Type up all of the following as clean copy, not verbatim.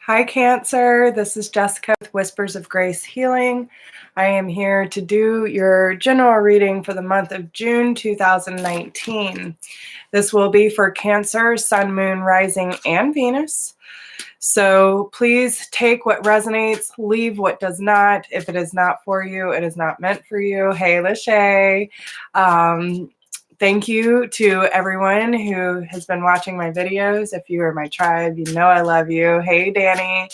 Hi, Cancer. This is Jessica with Whispers of Grace Healing. I am here to do your general reading for the month of June 2019. This will be for Cancer, Sun, Moon, Rising, and Venus. So please take what resonates, leave what does not. If it is not for you, it is not meant for you. Hey, Lachey. Thank you to everyone who has been watching my videos. If you are my tribe, you know I love you. Hey, Danny.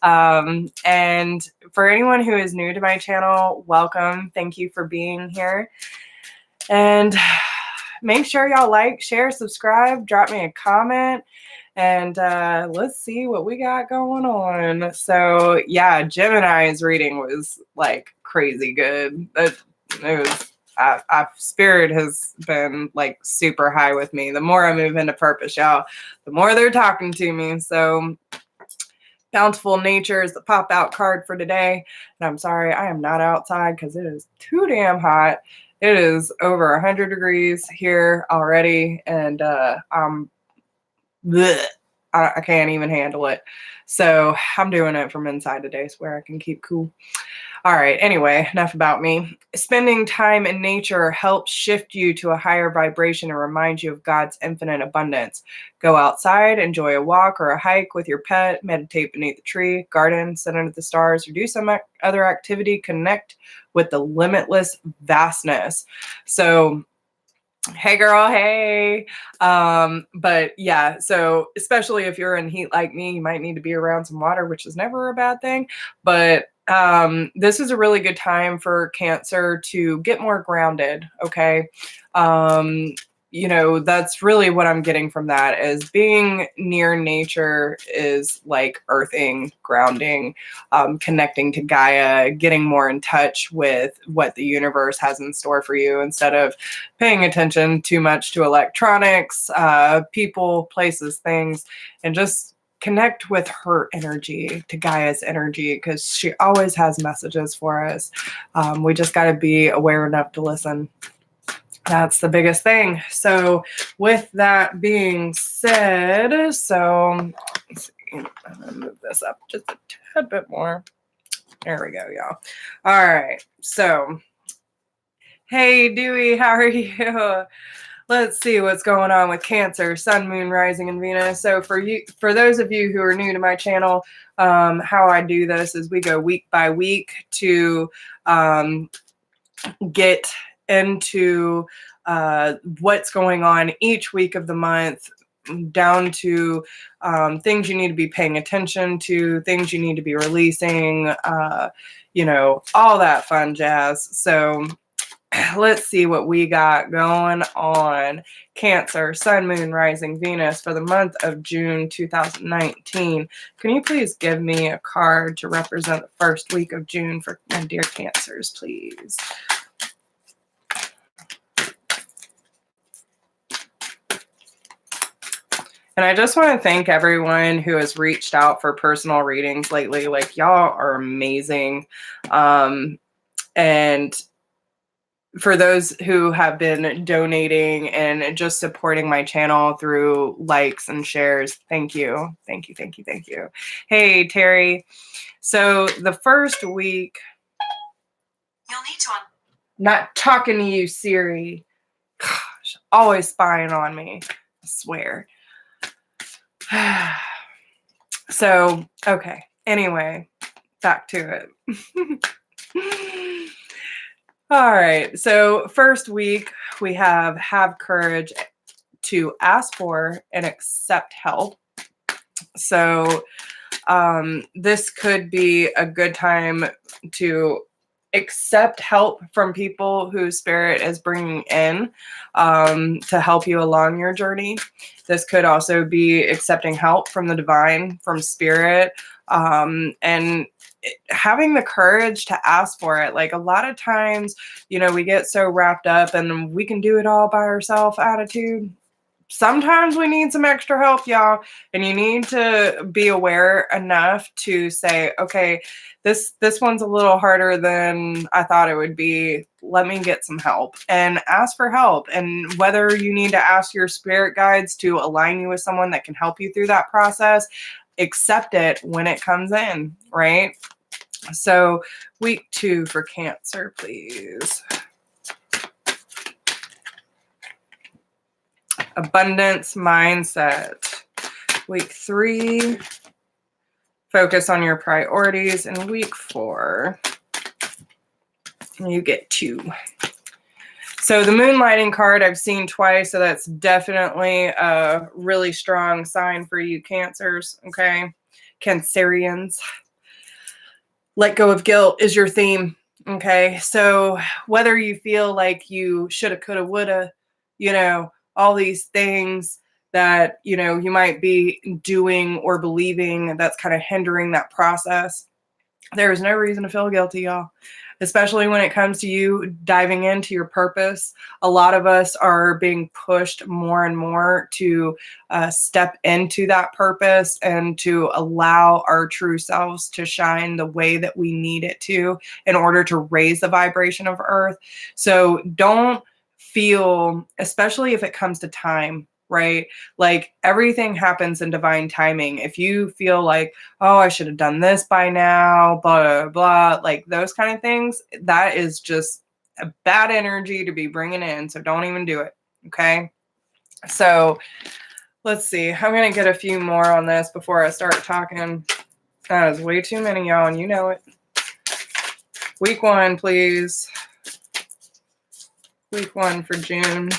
And for anyone who is new to my channel, welcome. Thank you for being here. And make sure y'all like, share, subscribe, drop me a comment, and let's see what we got going on. So yeah, Gemini's reading was like crazy good. It was Spirit has been like super high with me. The more I move into purpose, y'all, the more they're talking to me. So Bountiful Nature is the pop out card for today. And I'm sorry, I am not outside because it is too damn hot. It is over 100 degrees here already, and I'm bleh, I can't even handle it. So I'm doing it from inside today, so where I can keep cool. All right, anyway, enough about me. Spending time in nature helps shift you to a higher vibration and remind you of God's infinite abundance. Go outside, enjoy a walk or a hike with your pet, meditate beneath a tree, garden, sit under the stars, or do some other activity. Connect with the limitless vastness. So hey girl, hey. But yeah, so especially if you're in heat like me, you might need to be around some water, which is never a bad thing. But this is a really good time for Cancer to get more grounded. Okay. You know, that's really what I'm getting from that, is being near nature is like earthing, grounding, connecting to Gaia, getting more in touch with what the universe has in store for you, instead of paying attention too much to electronics, people, places, things, and just connect with her energy, to Gaia's energy, because she always has messages for us. We just got to be aware enough to listen. That's the biggest thing. So with that being said, so let's see, I'm gonna move this up just a tad bit more. There we go, y'all. All right. So, hey, Dewey, how are you? Let's see what's going on with Cancer, Sun, Moon, Rising, and Venus. So for those of you who are new to my channel, how I do this is we go week by week to get into what's going on each week of the month, down to things you need to be paying attention to, things you need to be releasing, you know, all that fun jazz. So let's see what we got going on. Cancer, Sun, Moon, Rising, Venus for the month of June 2019. Can you please give me a card to represent the first week of June for my dear Cancers, please? And I just want to thank everyone who has reached out for personal readings lately. Like, y'all are amazing. And for those who have been donating and just supporting my channel through likes and shares, thank you. Thank you, thank you, thank you. Hey, Terry. So the first week... You'll need to... Not talking to you, Siri. Gosh, always spying on me. I swear. So, okay. Anyway, back to it. All right. So first week, we have courage to ask for and accept help. So this could be a good time to accept help from people who Spirit is bringing in to help you along your journey. This could also be accepting help from the divine, from Spirit, and having the courage to ask for it. Like, a lot of times, you know, we get so wrapped up and we can do it all by ourselves attitude. Sometimes we need some extra help, y'all, and you need to be aware enough to say, okay, this one's a little harder than I thought it would be. Let me get some help, and ask for help. And whether you need to ask your spirit guides to align you with someone that can help you through that process, accept it when it comes in, right? So week 2 for Cancer, please. Abundance mindset. Week 3, focus on your priorities. And week 4, you get 2. So the moonlighting card I've seen twice, so that's definitely a really strong sign for you Cancers, okay? Cancerians. Let go of guilt is your theme, okay? So whether you feel like you shoulda, coulda, woulda, all these things that, you might be doing or believing that's kind of hindering that process, there is no reason to feel guilty, y'all. Especially when it comes to you diving into your purpose. A lot of us are being pushed more and more to step into that purpose and to allow our true selves to shine the way that we need it to in order to raise the vibration of Earth. So don't feel, especially if it comes to time, right? Like everything happens in divine timing. If you feel like, oh, I should have done this by now, blah, blah, blah, like those kind of things, that is just a bad energy to be bringing in. So don't even do it. Okay. So let's see. I'm going to get a few more on this before I start talking. That is way too many, y'all, and you know it. Week 1, please. Week 1 for June.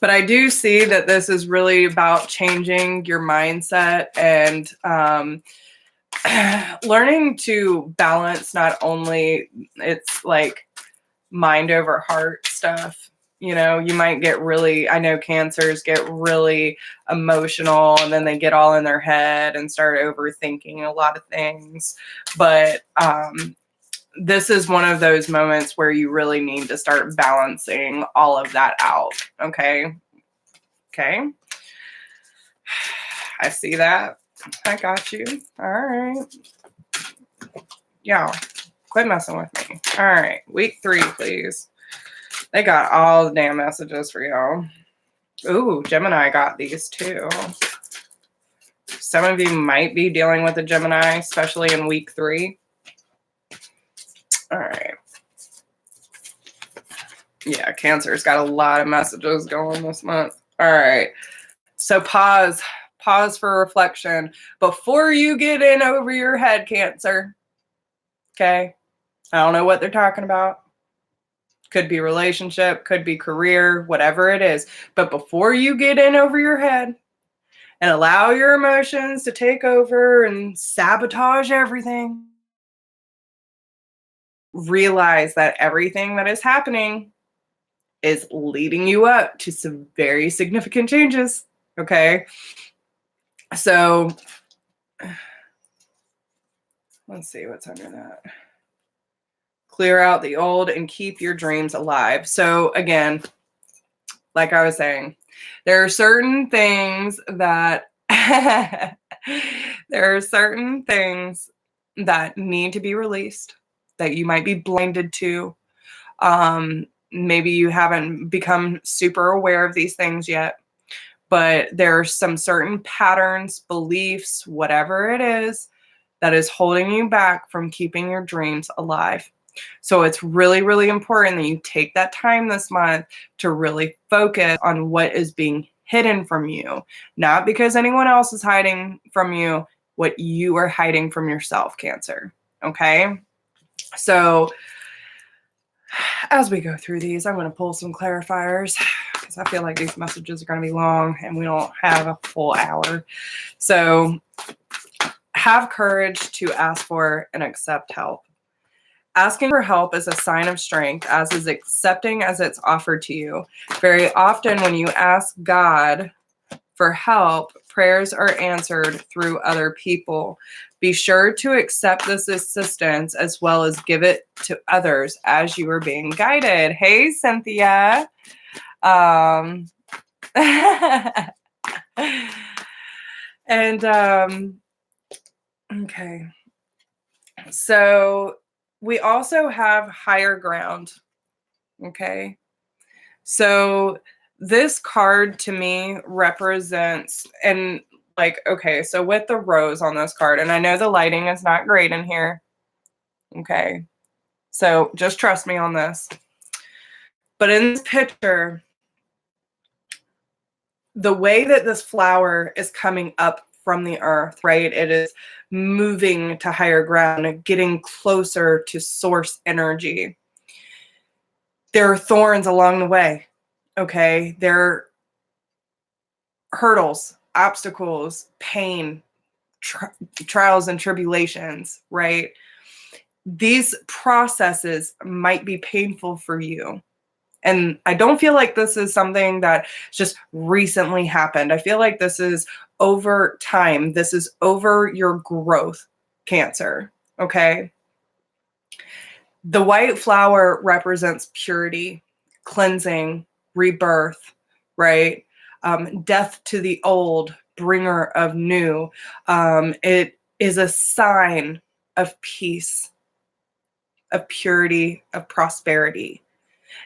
But I do see that this is really about changing your mindset and learning to balance not only it's like mind over heart stuff. You might get really, I know Cancers get really emotional and then they get all in their head and start overthinking a lot of things. But this is one of those moments where you really need to start balancing all of that out. Okay. Okay. I see that. I got you. All right. Y'all, quit messing with me. All right. Week 3, please. They got all the damn messages for y'all. Ooh, Gemini got these too. Some of you might be dealing with a Gemini, especially in week 3. All right. Yeah, Cancer's got a lot of messages going this month. All right. So pause for reflection before you get in over your head, Cancer. Okay. I don't know what they're talking about. Could be relationship, could be career, whatever it is. But before you get in over your head and allow your emotions to take over and sabotage everything, realize that everything that is happening is leading you up to some very significant changes. Okay. So let's see what's under that. Clear out the old and keep your dreams alive. So again, like I was saying, there are certain things that need to be released that you might be blinded to. Maybe you haven't become super aware of these things yet, but there are some certain patterns, beliefs, whatever it is, that is holding you back from keeping your dreams alive. So it's really, really important that you take that time this month to really focus on what is being hidden from you, not because anyone else is hiding from you, what you are hiding from yourself, Cancer. Okay. So as we go through these, I'm going to pull some clarifiers because I feel like these messages are going to be long and we don't have a full hour. So have courage to ask for and accept help. Asking for help is a sign of strength, as is accepting as it's offered to you. Very often when you ask God for help, prayers are answered through other people. Be sure to accept this assistance as well as give it to others as you are being guided. Hey, Cynthia. Okay. So we also have higher ground. Okay. So this card to me represents, and like, okay, so with the rose on this card, and I know the lighting is not great in here. Okay. So just trust me on this. But in this picture, the way that this flower is coming up from the earth, right? It is moving to higher ground, getting closer to source energy. There are thorns along the way, okay? There are hurdles, obstacles, pain, trials and tribulations, right? These processes might be painful for you. And I don't feel like this is something that just recently happened. I feel like this is over time. This is over your growth, Cancer, okay? The white flower represents purity, cleansing, rebirth, right? Death to the old, bringer of new. It is a sign of peace, of purity, of prosperity.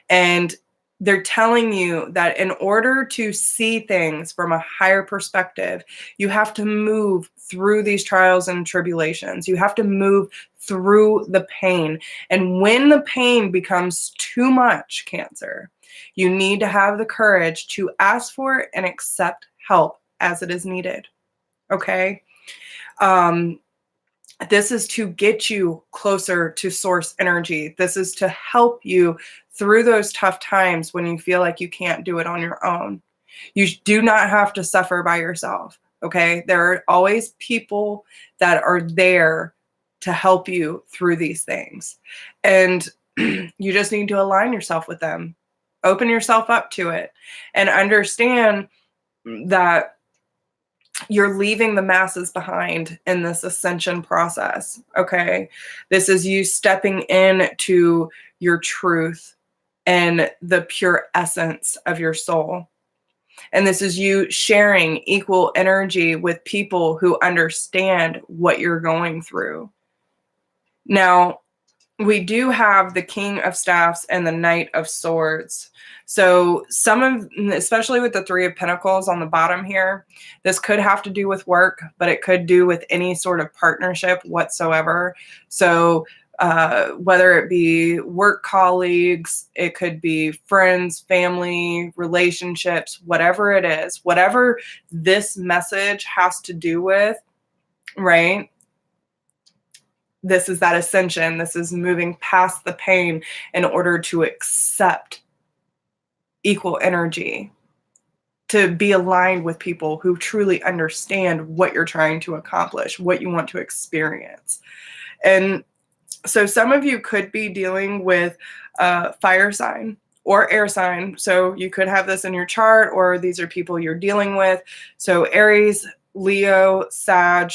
And they're telling you that in order to see things from a higher perspective, you have to move through these trials and tribulations. You have to move through the pain. And when the pain becomes too much, Cancer, you need to have the courage to ask for it and accept help as it is needed. Okay? This is to get you closer to source energy. This is to help you through those tough times when you feel like you can't do it on your own. You do not have to suffer by yourself, okay? There are always people that are there to help you through these things. And you just need to align yourself with them. Open yourself up to it and understand that you're leaving the masses behind in this ascension process, okay? This is you stepping into your truth and the pure essence of your soul. And this is you sharing equal energy with people who understand what you're going through. Now, we do have the King of Staffs and the Knight of Swords. So especially with the Three of Pentacles on the bottom here, this could have to do with work, but it could do with any sort of partnership whatsoever. So whether it be work colleagues, it could be friends, family, relationships, whatever it is, whatever this message has to do with, right? This is that ascension. This is moving past the pain in order to accept equal energy, to be aligned with people who truly understand what you're trying to accomplish, what you want to experience. And so some of you could be dealing with fire sign or air sign. So you could have this in your chart, or these are people you're dealing with. So Aries, Leo, Sag,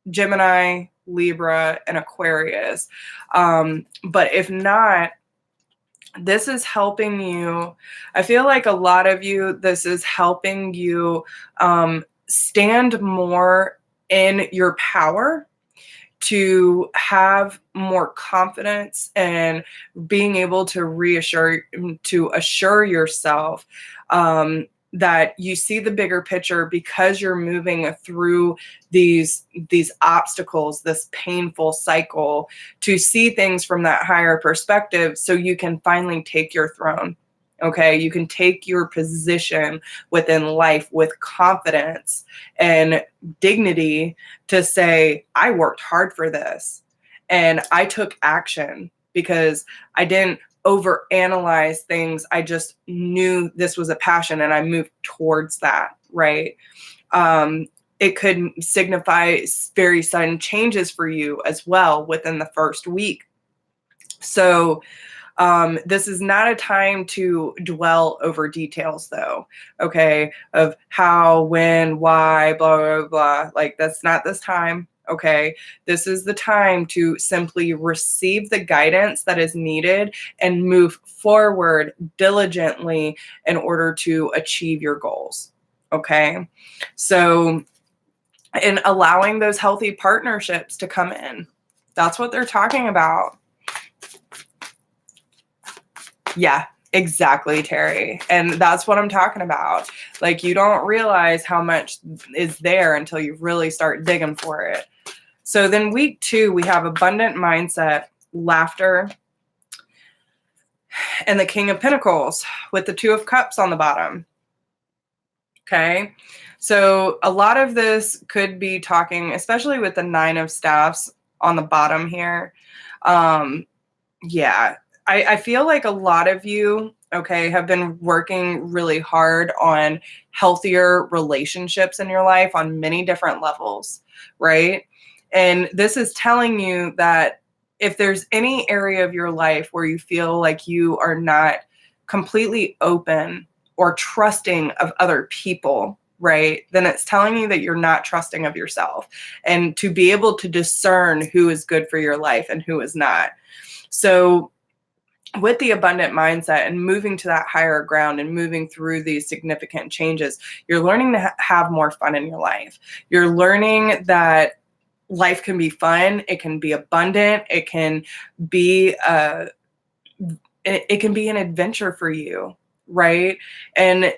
Gemini, Libra, and Aquarius. But if not, this is helping you. I feel like a lot of you, this is helping you stand more in your power, to have more confidence and being able to assure yourself that you see the bigger picture, because you're moving through these obstacles, this painful cycle, to see things from that higher perspective so you can finally take your throne. Okay, you can take your position within life with confidence and dignity to say, I worked hard for this and I took action, because I didn't overanalyze things. I just knew this was a passion and I moved towards that, right? It could signify very sudden changes for you as well within the first week. So this is not a time to dwell over details, though, okay, of how, when, why, blah, blah, blah. Like, that's not this time, okay? This is the time to simply receive the guidance that is needed and move forward diligently in order to achieve your goals, okay? So, in allowing those healthy partnerships to come in, that's what they're talking about. Yeah, Exactly, Terry. And that's what I'm talking about. Like, you don't realize how much is there until you really start digging for it. So then week 2, we have abundant mindset, laughter, and the King of Pentacles with the 2 of Cups on the bottom. Okay. So a lot of this could be talking, especially with the 9 of Staffs on the bottom here. Yeah, I feel like a lot of you, okay, have been working really hard on healthier relationships in your life on many different levels, right? And this is telling you that if there's any area of your life where you feel like you are not completely open or trusting of other people, right, then it's telling you that you're not trusting of yourself, and to be able to discern who is good for your life and who is not. So with the abundant mindset and moving to that higher ground and moving through these significant changes, you're learning to have more fun in your life. You're learning that life can be fun. It can be abundant. It can be it can be an adventure for you, right? And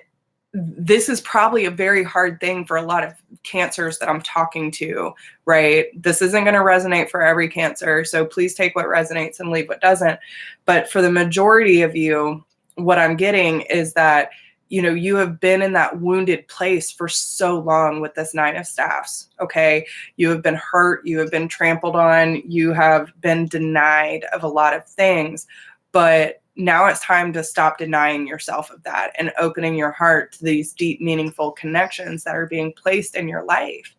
this is probably a very hard thing for a lot of cancers that I'm talking to, right? This isn't going to resonate for every cancer, so please take what resonates and leave what doesn't. But for the majority of you, what I'm getting is that, you know, you have been in that wounded place for so long with this 9 of Staffs, okay? You have been hurt, you have been trampled on, you have been denied of a lot of things, but now it's time to stop denying yourself of that and opening your heart to these deep, meaningful connections that are being placed in your life.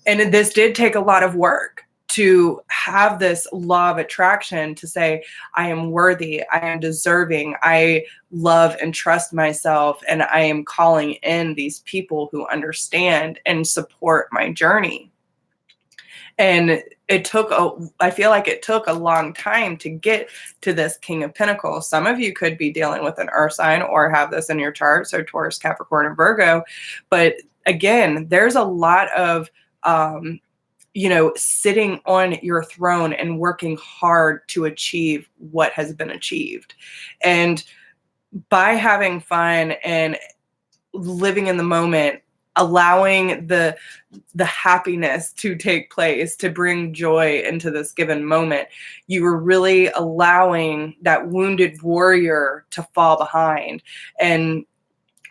And this did take a lot of work to have this law of attraction to say, I am worthy, I am deserving, I love and trust myself, and I am calling in these people who understand and support my journey. And I feel like it took a long time to get to this King of Pentacles. Some of you could be dealing with an earth sign or have this in your chart, so Taurus, Capricorn, and Virgo. But again, there's a lot of, you know, sitting on your throne and working hard to achieve what has been achieved. And by having fun and living in the moment, allowing the happiness to take place, to bring joy into this given moment, you are really allowing that wounded warrior to fall behind and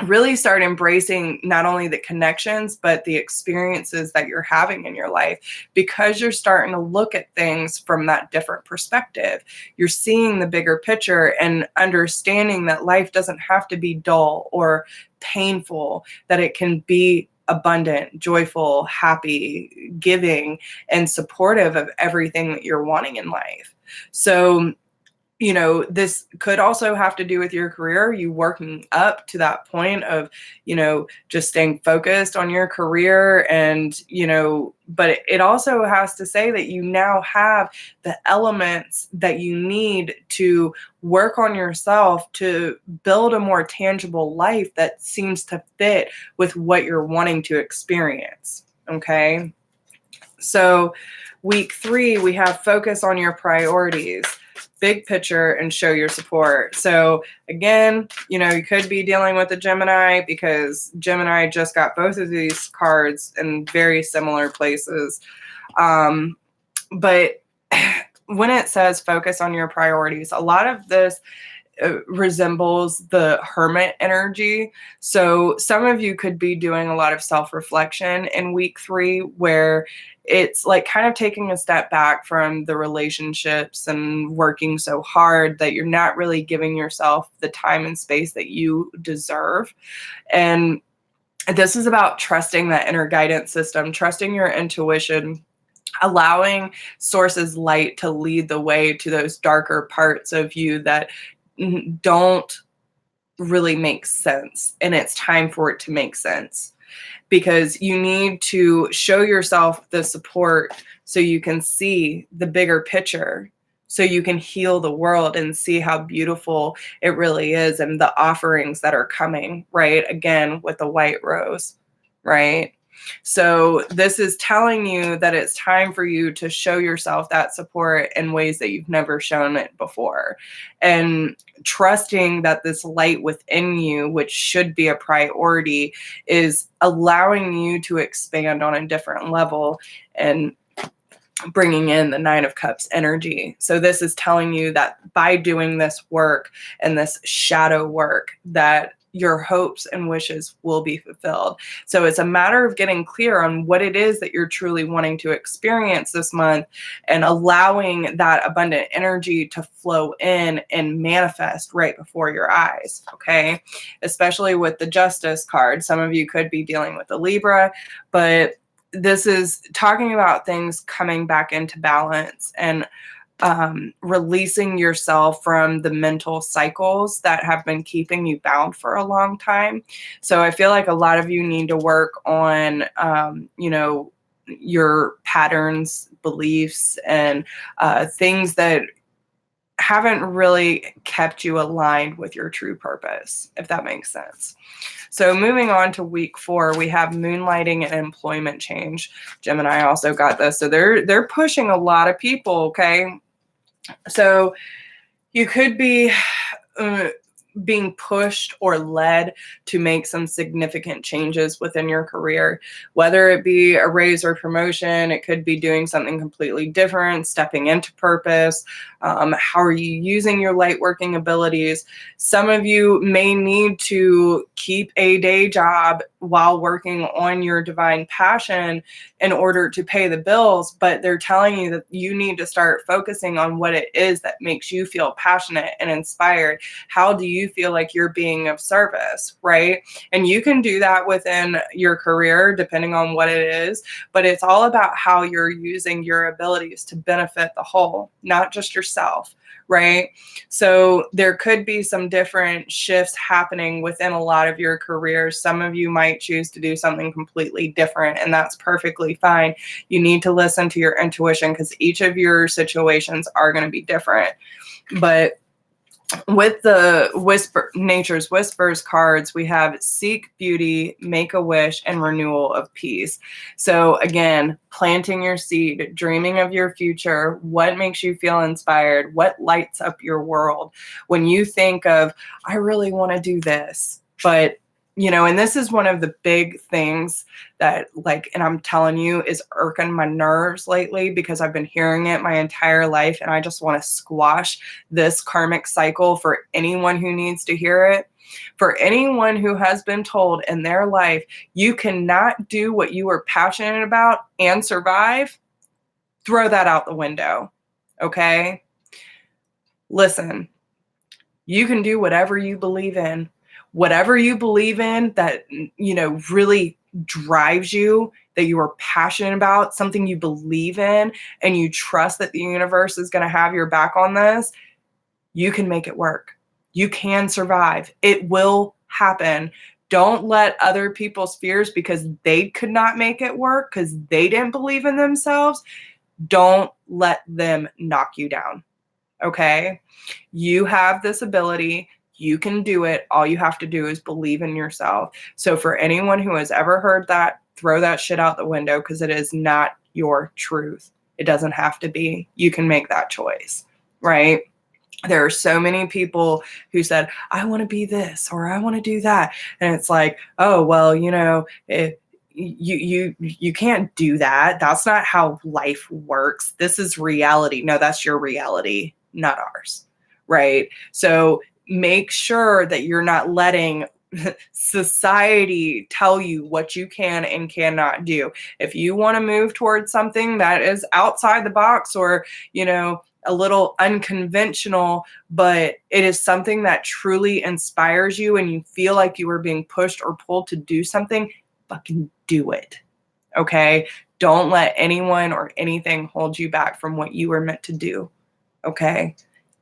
really start embracing not only the connections, but the experiences that you're having in your life, because you're starting to look at things from that different perspective. You're seeing the bigger picture and understanding that life doesn't have to be dull or painful, that it can be abundant, joyful, happy, giving, and supportive of everything that you're wanting in life. So, you know, this could also have to do with your career, you working up to that point of, you know, just staying focused on your career. And, you know, but it also has to say that you now have the elements that you need to work on yourself to build a more tangible life that seems to fit with what you're wanting to experience. Okay. So week 3, we have focus on your priorities, big picture, and show your support. So again, you know, you could be dealing with a Gemini, because Gemini just got both of these cards in very similar places. But when it says focus on your priorities, a lot of this resembles the hermit energy. So some of you could be doing a lot of self-reflection in week 3, where it's like kind of taking a step back from the relationships and working so hard that you're not really giving yourself the time and space that you deserve. And this is about trusting that inner guidance system, trusting your intuition, allowing source's light to lead the way to those darker parts of you that don't really make sense. And it's time for it to make sense, because you need to show yourself the support so you can see the bigger picture, so you can heal the world and see how beautiful it really is, and the offerings that are coming, right? Again, with the white rose, right? So this is telling you that it's time for you to show yourself that support in ways that you've never shown it before. And trusting that this light within you, which should be a priority, is allowing you to expand on a different level and bringing in the Nine of Cups energy. So this is telling you that by doing this work and this shadow work, that your hopes and wishes will be fulfilled. So it's a matter of getting clear on what it is that you're truly wanting to experience this month and allowing that abundant energy to flow in and manifest right before your eyes, okay? Especially with the Justice card. Some of you could be dealing with the Libra, but this is talking about things coming back into balance and releasing yourself from the mental cycles that have been keeping you bound for a long time. So I feel like a lot of you need to work on, your patterns, beliefs, and things that haven't really kept you aligned with your true purpose, if that makes sense. So moving on to week 4, we have moonlighting and employment change. Gemini also got this. So they're pushing a lot of people, okay? So you could be being pushed or led to make some significant changes within your career, whether it be a raise or promotion. It could be doing something completely different, stepping into purpose. How are you using your light working abilities? Some of you may need to keep a day job while working on your divine passion in order to pay the bills, but they're telling you that you need to start focusing on what it is that makes you feel passionate and inspired. How do you feel like you're being of service, right? And you can do that within your career, depending on what it is, but it's all about how you're using your abilities to benefit the whole, not just yourself, right? So there could be some different shifts happening within a lot of your careers. Some of you might choose to do something completely different, and that's perfectly fine. You need to listen to your intuition because each of your situations are going to be different. But with the Nature's Whispers cards, we have seek beauty, make a wish, and renewal of peace. So again, planting your seed, dreaming of your future, what makes you feel inspired, what lights up your world. When you think of, I really want to do this, but and this is one of the big things that, and I'm telling you, is irking my nerves lately because I've been hearing it my entire life, and I just want to squash this karmic cycle for anyone who needs to hear it. For anyone who has been told in their life, you cannot do what you are passionate about and survive, throw that out the window, okay? Listen, you can do whatever you believe in. Whatever you believe in that, really drives you, that you are passionate about, something you believe in, and you trust that the universe is going to have your back on this, you can make it work. You can survive. It will happen. Don't let other people's fears, because they could not make it work, because they didn't believe in themselves, don't let them knock you down. Okay? You have this ability. You can do it. All you have to do is believe in yourself. So for anyone who has ever heard that, throw that shit out the window, because it is not your truth. It doesn't have to be. You can make that choice, right? There are so many people who said, I want to be this or I want to do that. And it's like, oh, well, you can't do that. That's not how life works. This is reality. No, that's your reality, not ours, right? So make sure that you're not letting society tell you what you can and cannot do. If you want to move towards something that is outside the box or, a little unconventional, but it is something that truly inspires you and you feel like you are being pushed or pulled to do something, fucking do it. Okay? Don't let anyone or anything hold you back from what you were meant to do. Okay?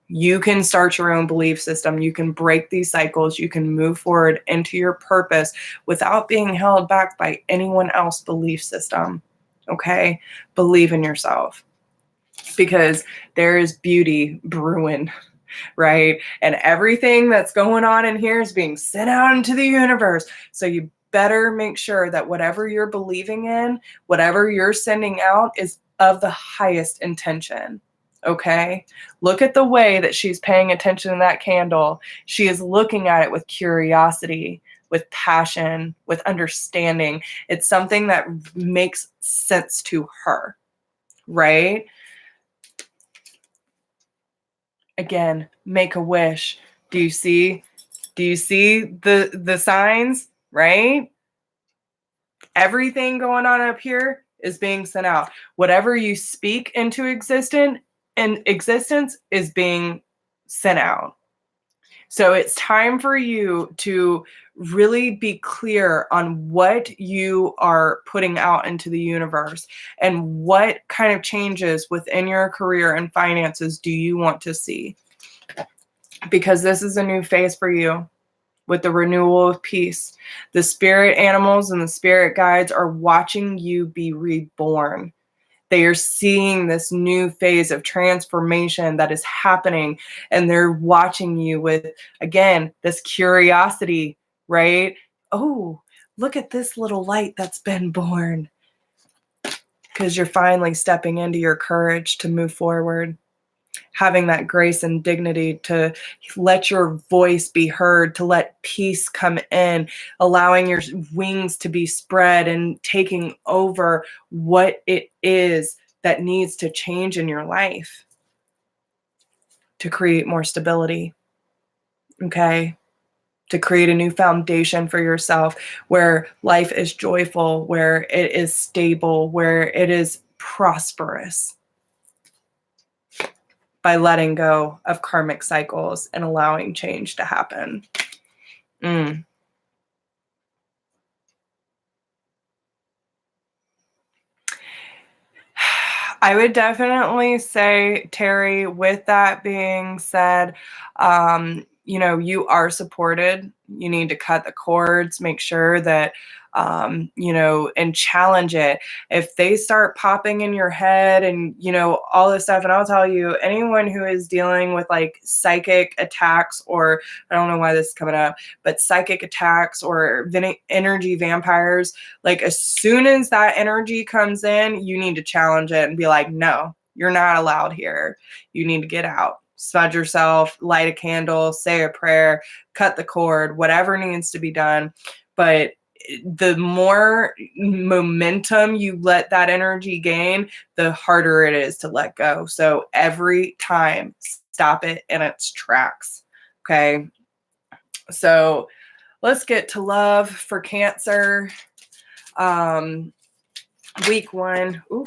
You can start your own belief system. You can break these cycles. You can move forward into your purpose without being held back by anyone else's belief system. Okay? Believe in yourself, because there is beauty brewing, right? And everything that's going on in here is being sent out into the universe. So you better make sure that whatever you're believing in, whatever you're sending out is of the highest intention. Okay? Look at the way that she's paying attention to that candle. She is looking at it with curiosity, with passion, with understanding. It's something that makes sense to her, right? Again, make a wish. Do you see the signs, right? Everything going on up here is being sent out. Whatever you speak into existence is being sent out. So it's time for you to really be clear on what you are putting out into the universe and what kind of changes within your career and finances do you want to see. Because this is a new phase for you with the renewal of peace. The spirit animals and the spirit guides are watching you be reborn. They are seeing this new phase of transformation that is happening, and they're watching you with, again, this curiosity, right? Oh, look at this little light that's been born. Because you're finally stepping into your courage to move forward, having that grace and dignity to let your voice be heard, to let peace come in, allowing your wings to be spread and taking over what it is that needs to change in your life to create more stability, okay? To create a new foundation for yourself where life is joyful, where it is stable, where it is prosperous. By letting go of karmic cycles and allowing change to happen. I would definitely say, Terry, with that being said, you are supported. You need to cut the cords, make sure that, and challenge it. If they start popping in your head and, all this stuff, and I'll tell you, anyone who is dealing with like psychic attacks, or I don't know why this is coming up, but psychic attacks or energy vampires, like as soon as that energy comes in, you need to challenge it and be like, no, you're not allowed here. You need to get out. Smudge yourself, light a candle, say a prayer, cut the cord, whatever needs to be done. But the more momentum you let that energy gain, the harder it is to let go. So every time, stop it in its tracks. Okay. So let's get to love for Cancer. Week 1. Oh,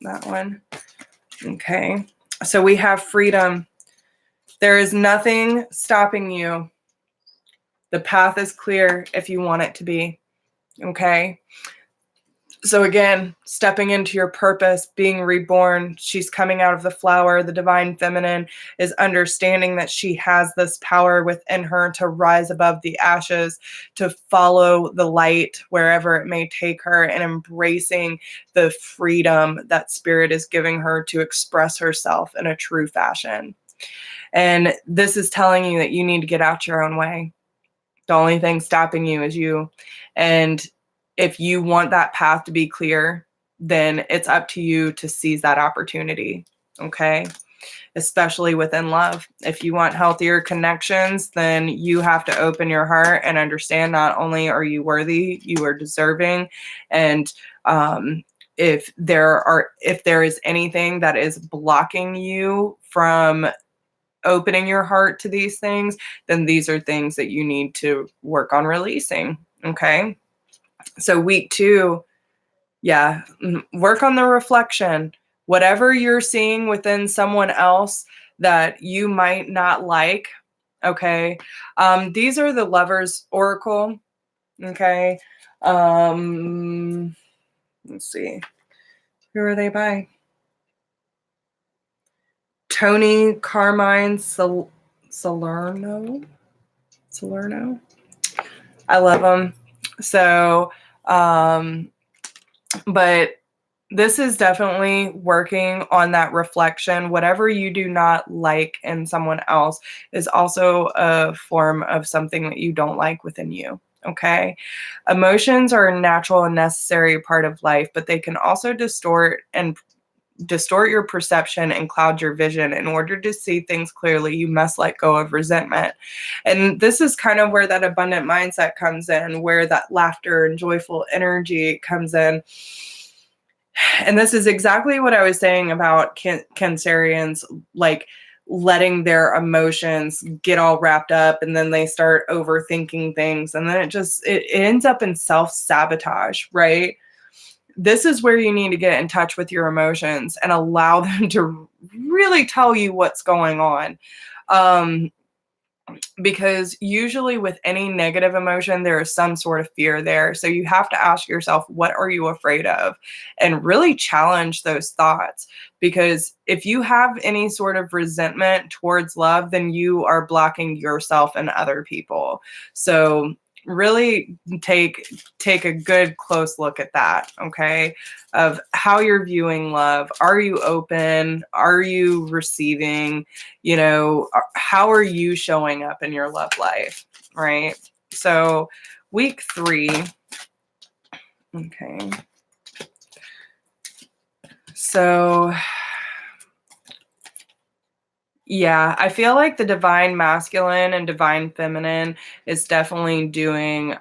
that one. Okay. So we have freedom. There is nothing stopping you. The path is clear if you want it to be. Okay. So again, stepping into your purpose, being reborn, she's coming out of the flower. The divine feminine is understanding that she has this power within her to rise above the ashes, to follow the light wherever it may take her, and embracing the freedom that spirit is giving her to express herself in a true fashion. And this is telling you that you need to get out your own way. The only thing stopping you is you. And if you want that path to be clear, then it's up to you to seize that opportunity, okay? Especially within love. If you want healthier connections, then you have to open your heart and understand not only are you worthy, you are deserving. And if there is anything that is blocking you from opening your heart to these things, then these are things that you need to work on releasing, okay? So week 2, work on the reflection. Whatever you're seeing within someone else that you might not like, okay? These are the Lovers Oracle, okay? Let's see. Who are they by? Tony Carmine Salerno. I love them. So, but this is definitely working on that reflection. Whatever you do not like in someone else is also a form of something that you don't like within you. Okay. Emotions are a natural and necessary part of life, but they can also distort your perception and cloud your vision. In order to see things clearly, you must let go of resentment. And this is kind of where that abundant mindset comes in, where that laughter and joyful energy comes in. And this is exactly what I was saying about Cancerians, like letting their emotions get all wrapped up, and then they start overthinking things, and then it ends up in self-sabotage, right? This is where you need to get in touch with your emotions and allow them to really tell you what's going on. Um, because usually with any negative emotion, there is some sort of fear there. So you have to ask yourself, what are you afraid of? And really challenge those thoughts. Because if you have any sort of resentment towards love, then you are blocking yourself and other people. So really take a good close look at that, okay? Of how you're viewing love. Are you open? Are you receiving? How are you showing up in your love life, right? So week 3, okay. So yeah, I feel like the divine masculine and divine feminine is definitely doing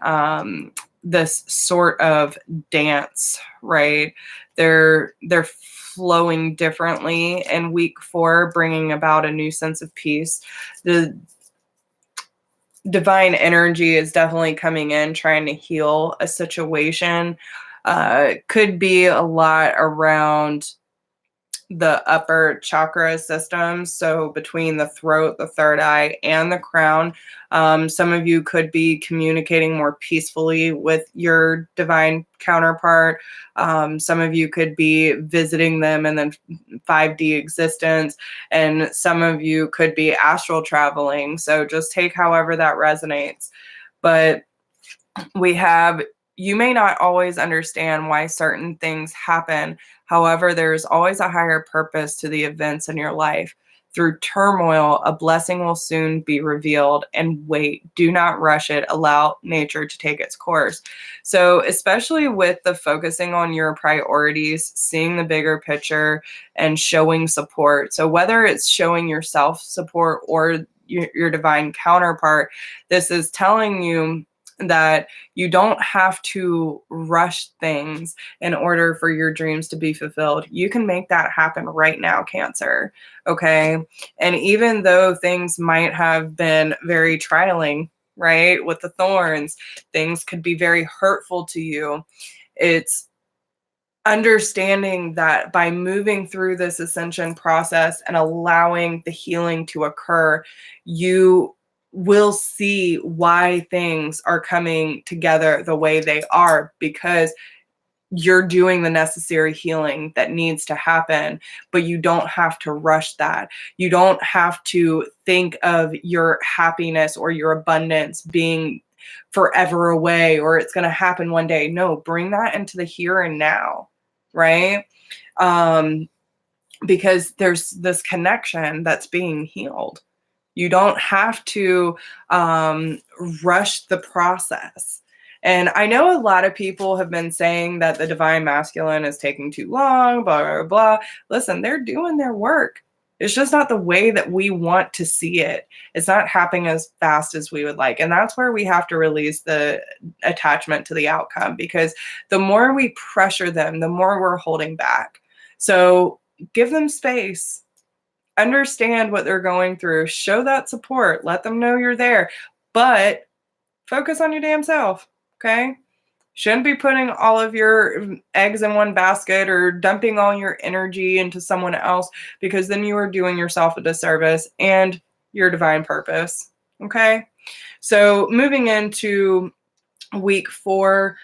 this sort of dance, right? They're flowing differently in week 4, bringing about a new sense of peace. The divine energy is definitely coming in, trying to heal a situation. Could be a lot around the upper chakra systems, so between the throat, the third eye, and the crown. Some of you could be communicating more peacefully with your divine counterpart. Some of you could be visiting them in the 5D existence, and some of you could be astral traveling. So just take however that resonates. But you may not always understand why certain things happen. However, there's always a higher purpose to the events in your life. Through turmoil, a blessing will soon be revealed. And wait, do not rush it. Allow nature to take its course. So, especially with the focusing on your priorities, seeing the bigger picture, and showing support. So, whether it's showing yourself support or your divine counterpart, this is telling you that you don't have to rush things in order for your dreams to be fulfilled. You can make that happen right now, Cancer. Okay. And even though things might have been very trialing, right, with the thorns, things could be very hurtful to you. It's understanding that by moving through this ascension process and allowing the healing to occur, you will see why things are coming together the way they are, because you're doing the necessary healing that needs to happen, but you don't have to rush that. You don't have to think of your happiness or your abundance being forever away, or it's going to happen one day. No, bring that into the here and now, right? Because there's this connection that's being healed. You don't have to rush the process. And I know a lot of people have been saying that the divine masculine is taking too long, blah, blah, blah. Listen, they're doing their work. It's just not the way that we want to see it. It's not happening as fast as we would like. And that's where we have to release the attachment to the outcome, because the more we pressure them, the more we're holding back. So give them space. Understand what they're going through. Show that support. Let them know you're there. But focus on your damn self, okay? Shouldn't be putting all of your eggs in one basket or dumping all your energy into someone else, because then you are doing yourself a disservice and your divine purpose, okay? So moving into week 4,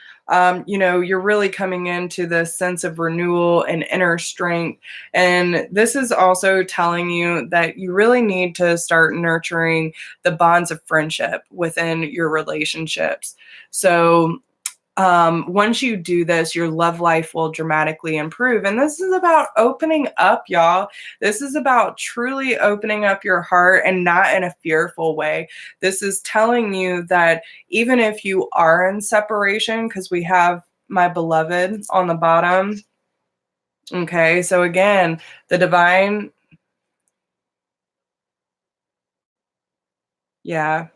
you're really coming into this sense of renewal and inner strength. And this is also telling you that you really need to start nurturing the bonds of friendship within your relationships. So once you do this, your love life will dramatically improve. And this is about opening up, y'all. This is about truly opening up your heart, and not in a fearful way. This is telling you that even if you are in separation, because we have my beloved on the bottom. Okay, so again, the divine, yeah.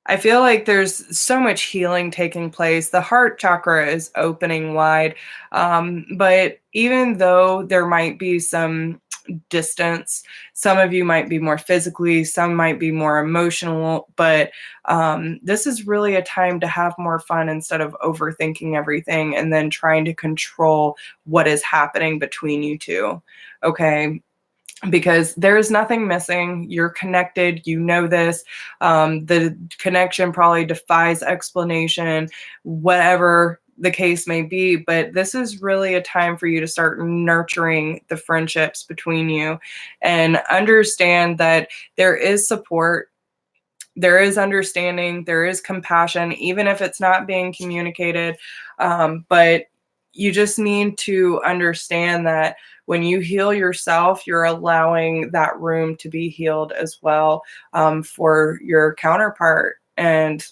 I feel like there's so much healing taking place. The heart chakra is opening wide. But even though there might be some distance, some of you might be more physically, some might be more emotional, but this is really a time to have more fun instead of overthinking everything and then trying to control what is happening between you two. Okay, because there is nothing missing. You're connected. You know this. The connection probably defies explanation, whatever the case may be. But this is really a time for you to start nurturing the friendships between you and understand that there is support. There is understanding, there is compassion, even if it's not being communicated. But you just need to understand that when you heal yourself, you're allowing that room to be healed as well, for your counterpart. And,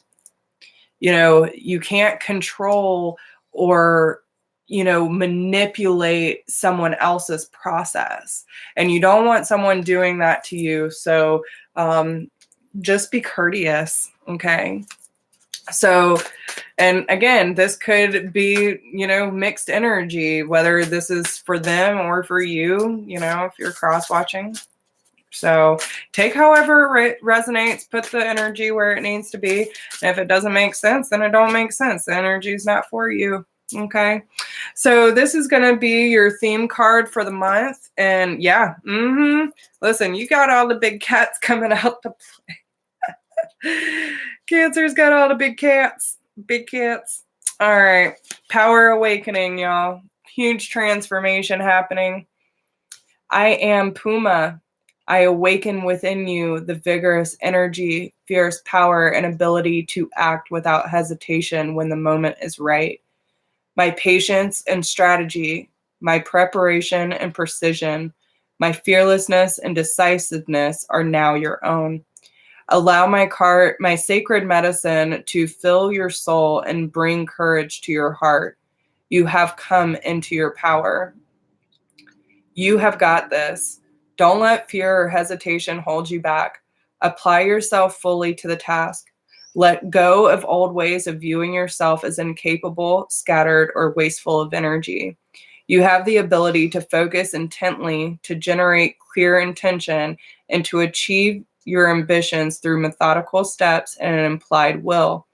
you can't control or, manipulate someone else's process. And you don't want someone doing that to you. So, just be courteous, okay? So, and again, this could be, mixed energy, whether this is for them or for you, if you're cross-watching. So take however it resonates, put the energy where it needs to be. And if it doesn't make sense, then it don't make sense. The energy is not for you. Okay. So this is going to be your theme card for the month. And yeah, listen, you got all the big cats coming out to play. Cancer's got all the big cats. Big cats. All right. Power awakening, y'all. Huge transformation happening. I am Puma. I awaken within you the vigorous energy, fierce power, and ability to act without hesitation when the moment is right. My patience and strategy, my preparation and precision, my fearlessness and decisiveness are now your own. Allow my sacred medicine to fill your soul and bring courage to your heart. You have come into your power. You have got this. Don't let fear or hesitation hold you back. Apply yourself fully to the task. Let go of old ways of viewing yourself as incapable, scattered, or wasteful of energy. You have the ability to focus intently, to generate clear intention, and to achieve your ambitions through methodical steps and an implied will.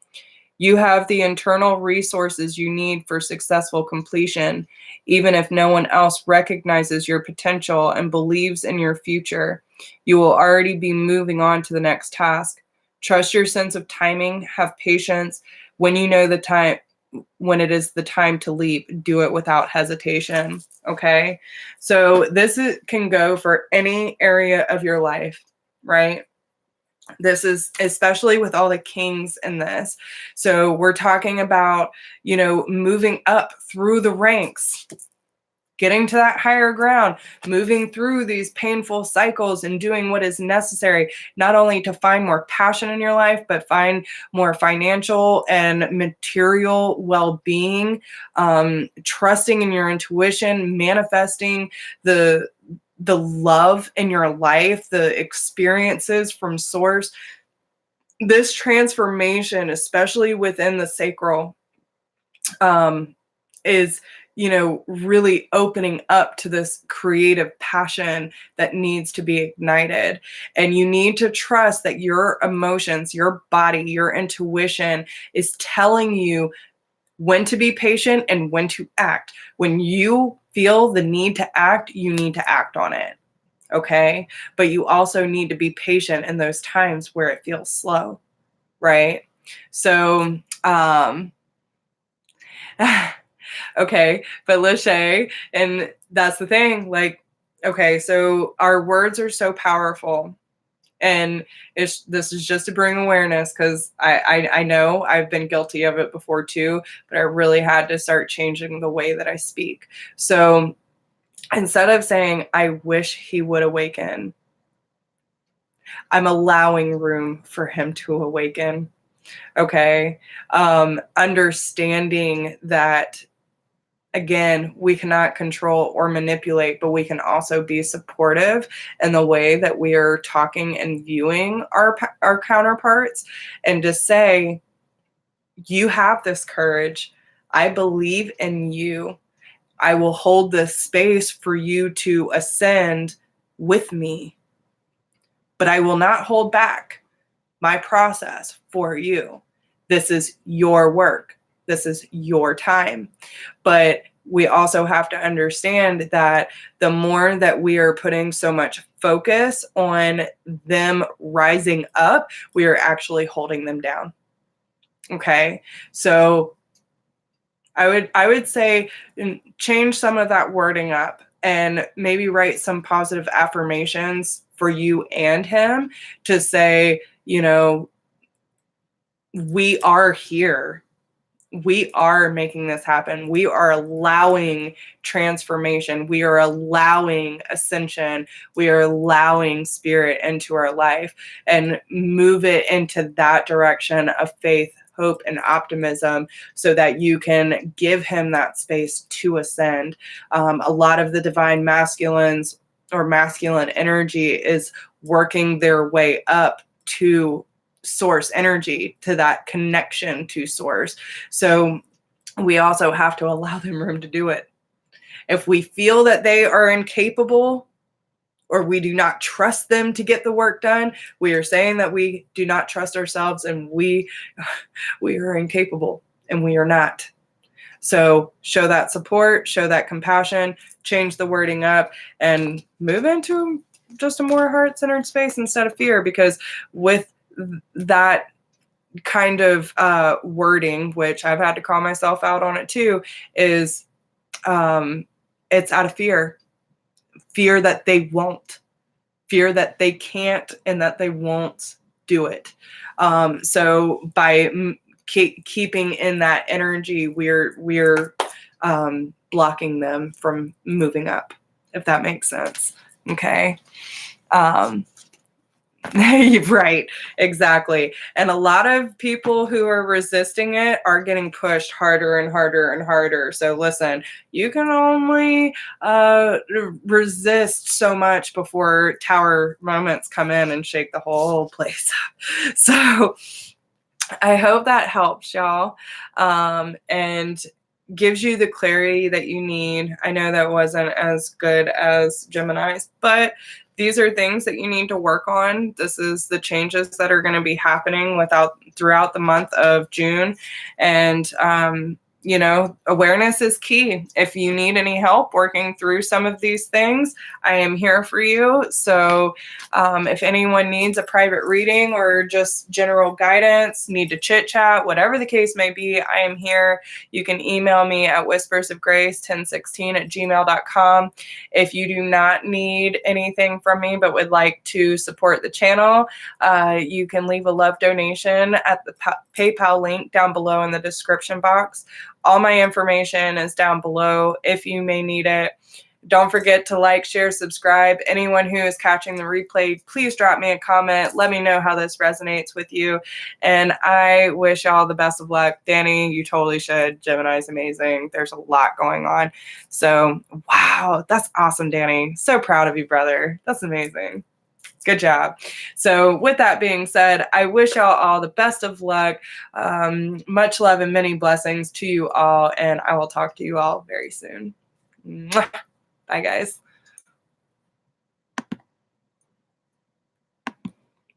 You have the internal resources you need for successful completion, even if no one else recognizes your potential and believes in your future. You will already be moving on to the next task. Trust your sense of timing, have patience. When you know the time, when it is the time to leap, do it without hesitation. Okay? So can go for any area of your life, right? This is especially with all the kings in this. So we're talking about, moving up through the ranks, getting to that higher ground, moving through these painful cycles and doing what is necessary, not only to find more passion in your life, but find more financial and material well-being, trusting in your intuition, manifesting the love in your life, the experiences from source. This transformation, especially within the sacral, is, really opening up to this creative passion that needs to be ignited. And you need to trust that your emotions, your body, your intuition is telling you when to be patient and when to act. When you feel the need to act, you need to act on it. Okay? But you also need to be patient in those times where it feels slow, right? So, okay, but Lachey, and that's the thing, like, okay, so our words are so powerful. And this is just to bring awareness, because I know I've been guilty of it before too, but I really had to start changing the way that I speak. So instead of saying, I wish he would awaken, I'm allowing room for him to awaken. Okay. Understanding that, again, we cannot control or manipulate, but we can also be supportive in the way that we are talking and viewing our counterparts, and just say, you have this courage. I believe in you. I will hold this space for you to ascend with me, but I will not hold back my process for you. This is your work. This is your time. But we also have to understand that the more that we are putting so much focus on them rising up, we are actually holding them down. Okay. So I would say change some of that wording up and maybe write some positive affirmations for you and him to say, you know, we are here. We are making this happen. We are allowing transformation. We are allowing ascension. We are allowing spirit into our life, and move it into that direction of faith, hope, and optimism, so that you can give him that space to ascend. A lot of the divine masculines or masculine energy is working their way up to source energy, to that connection to source. So we also have to allow them room to do it. If we feel that they are incapable, or we do not trust them to get the work done, we are saying that we do not trust ourselves, and we are incapable, and we are not. So show that support, show that compassion, change the wording up, and move into just a more heart-centered space instead of fear. Because with that kind of wording, which I've had to call myself out on it too, is it's out of fear that they won't, fear that they can't, and that they won't do it. So by keeping in that energy, we're blocking them from moving up, if that makes sense. Okay. Right, exactly. And a lot of people who are resisting it are getting pushed harder and harder and harder. So listen, you can only resist so much before tower moments come in and shake the whole place up. So I hope that helps, y'all, and gives you the clarity that you need. I know that wasn't as good as Gemini's, but these are things that you need to work on. This is the changes that are going to be happening throughout the month of June. And, you know, awareness is key. If you need any help working through some of these things, I am here for you. So if anyone needs a private reading or just general guidance, need to chit chat, whatever the case may be, I am here. You can email me at whispersofgrace1016@gmail.com. If you do not need anything from me but would like to support the channel, you can leave a love donation at the PayPal link down below in the description box. All my information is down below if you may need it. Don't forget to like, share, subscribe. Anyone who is catching the replay, please drop me a comment. Let me know how this resonates with you. And I wish y'all the best of luck. Danny, you totally should. Gemini's amazing. There's a lot going on. So, wow, that's awesome, Danny. So proud of you, brother. That's amazing. Good job. So with that being said, I wish y'all all the best of luck. Much love and many blessings to you all. And I will talk to you all very soon. Mwah. Bye, guys.